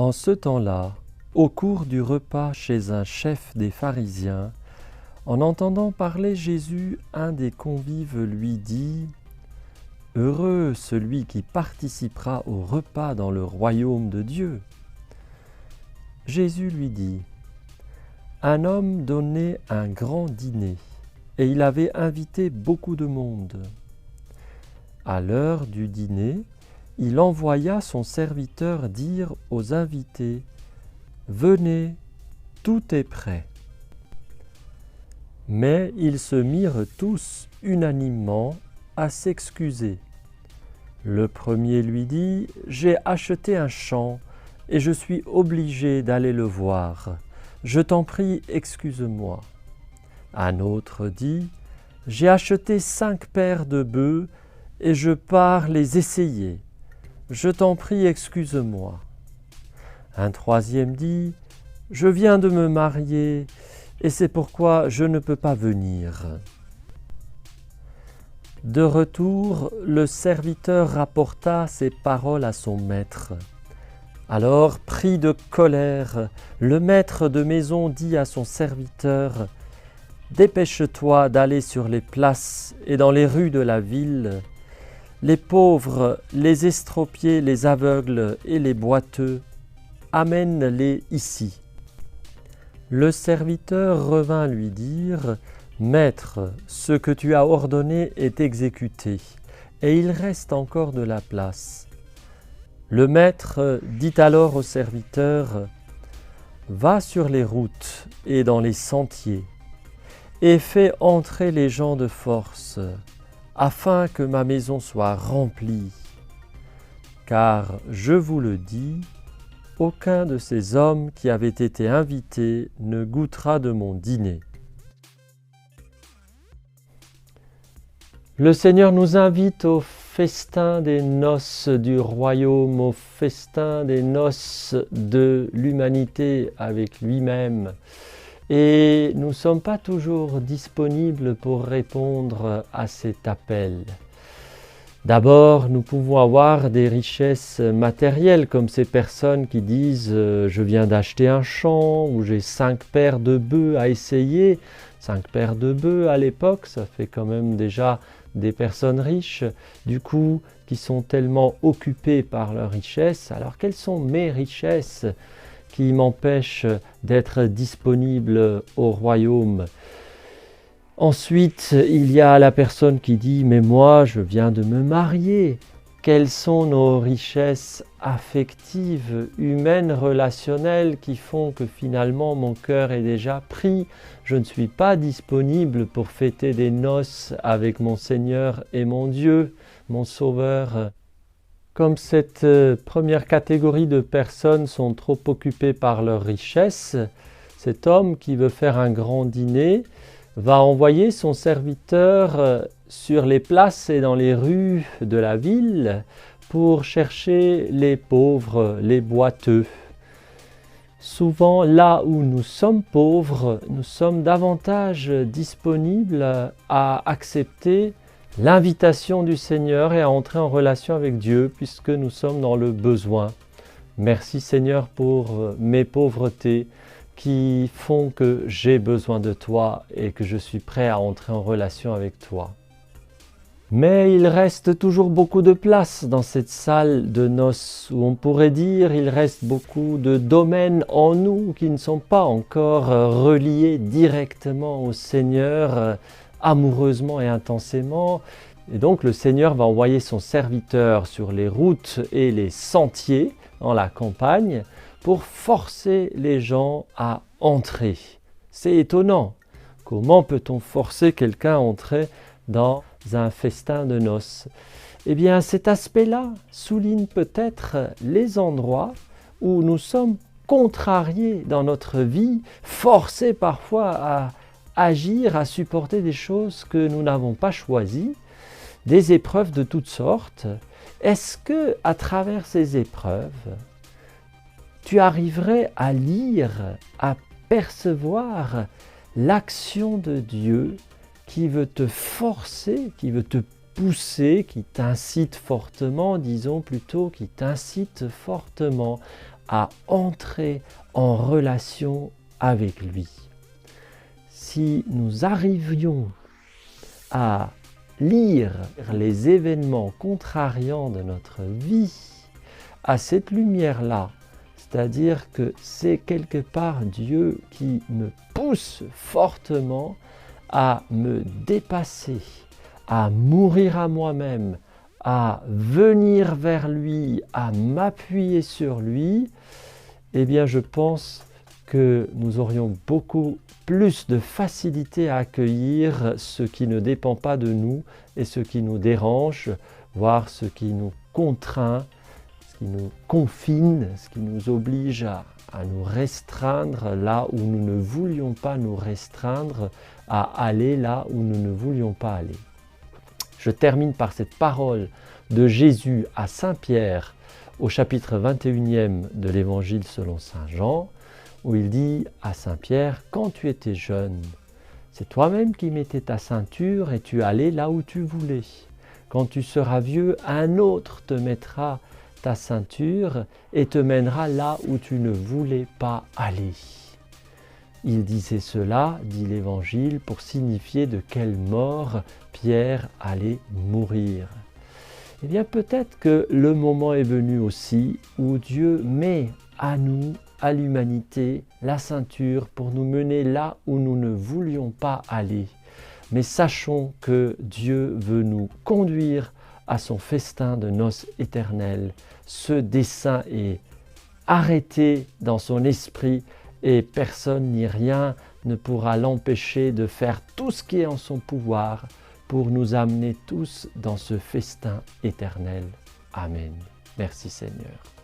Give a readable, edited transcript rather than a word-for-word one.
En ce temps-là, au cours du repas chez un chef des pharisiens, en entendant parler Jésus, un des convives lui dit « Heureux celui qui participera au repas dans le royaume de Dieu !» Jésus lui dit « Un homme donnait un grand dîner, et il avait invité beaucoup de monde. À l'heure du dîner, il envoya son serviteur dire aux invités « Venez, tout est prêt. » Mais ils se mirent tous unanimement à s'excuser. Le premier lui dit « J'ai acheté un champ et je suis obligé d'aller le voir. Je t'en prie, excuse-moi. » Un autre dit « J'ai acheté 5 paires de bœufs et je pars les essayer. Je t'en prie, excuse-moi. » Un troisième dit « Je viens de me marier et c'est pourquoi je ne peux pas venir. » De retour, le serviteur rapporta ces paroles à son maître. Alors, pris de colère, le maître de maison dit à son serviteur « Dépêche-toi d'aller sur les places et dans les rues de la ville. Les pauvres, les estropiés, les aveugles et les boiteux, amène-les ici. » Le serviteur revint lui dire « Maître, ce que tu as ordonné est exécuté, et il reste encore de la place. » Le maître dit alors au serviteur « Va sur les routes et dans les sentiers, et fais entrer les gens de force, afin que ma maison soit remplie. Car, je vous le dis, aucun de ces hommes qui avaient été invités ne goûtera de mon dîner. » Le Seigneur nous invite au festin des noces du royaume, au festin des noces de l'humanité avec lui-même. Et nous ne sommes pas toujours disponibles pour répondre à cet appel. D'abord, nous pouvons avoir des richesses matérielles, comme ces personnes qui disent « je viens d'acheter un champ » ou « j'ai 5 paires de bœufs à essayer ». 5 paires de bœufs à l'époque, ça fait quand même déjà des personnes riches, du coup, qui sont tellement occupées par leur richesse. Alors, quelles sont mes richesses qui m'empêchent d'être disponible au royaume? Ensuite, il y a la personne qui dit « mais moi, je viens de me marier ». Quelles sont nos richesses affectives, humaines, relationnelles qui font que finalement mon cœur est déjà pris? Je ne suis pas disponible pour fêter des noces avec mon Seigneur et mon Dieu, mon Sauveur. Comme cette première catégorie de personnes sont trop occupées par leurs richesses, cet homme qui veut faire un grand dîner va envoyer son serviteur sur les places et dans les rues de la ville pour chercher les pauvres, les boiteux. Souvent, là où nous sommes pauvres, nous sommes davantage disponibles à accepter l'invitation du Seigneur et à entrer en relation avec Dieu puisque nous sommes dans le besoin. Merci Seigneur pour mes pauvretés qui font que j'ai besoin de toi et que je suis prêt à entrer en relation avec toi. Mais il reste toujours beaucoup de place dans cette salle de noces où on pourrait dire il reste beaucoup de domaines en nous qui ne sont pas encore reliés directement au Seigneur amoureusement et intensément. Et donc le Seigneur va envoyer son serviteur sur les routes et les sentiers dans la campagne pour forcer les gens à entrer. C'est étonnant. Comment peut-on forcer quelqu'un à entrer dans un festin de noces? Eh bien, cet aspect-là souligne peut-être les endroits où nous sommes contrariés dans notre vie, forcés parfois à agir, à supporter des choses que nous n'avons pas choisies, des épreuves de toutes sortes. Est-ce que, à travers ces épreuves, tu arriverais à lire, à percevoir l'action de Dieu qui veut te forcer, qui veut te pousser, qui t'incite fortement, disons plutôt, qui t'incite fortement à entrer en relation avec lui. Si nous arrivions à lire les événements contrariants de notre vie à cette lumière-là, c'est-à-dire que c'est quelque part Dieu qui me pousse fortement à me dépasser, à mourir à moi-même, à venir vers lui, à m'appuyer sur lui, eh bien je pense que nous aurions beaucoup plus de facilité à accueillir ce qui ne dépend pas de nous et ce qui nous dérange, voire ce qui nous contraint, ce qui nous confine, ce qui nous oblige à nous restreindre là où nous ne voulions pas nous restreindre, à aller là où nous ne voulions pas aller. Je termine par cette parole de Jésus à Saint Pierre au chapitre 21e de l'Évangile selon Saint Jean, où il dit à Saint Pierre, « Quand tu étais jeune, c'est toi-même qui mettais ta ceinture et tu allais là où tu voulais. Quand tu seras vieux, un autre te mettra ta ceinture et te mènera là où tu ne voulais pas aller. » Il disait cela, dit l'Évangile, pour signifier de quelle mort Pierre allait mourir. Eh bien peut-être que le moment est venu aussi où Dieu met à nous, à l'humanité, la ceinture pour nous mener là où nous ne voulions pas aller. Mais sachons que Dieu veut nous conduire à son festin de noces éternelles. Ce dessein est arrêté dans son esprit et personne ni rien ne pourra l'empêcher de faire tout ce qui est en son pouvoir pour nous amener tous dans ce festin éternel. Amen. Merci Seigneur.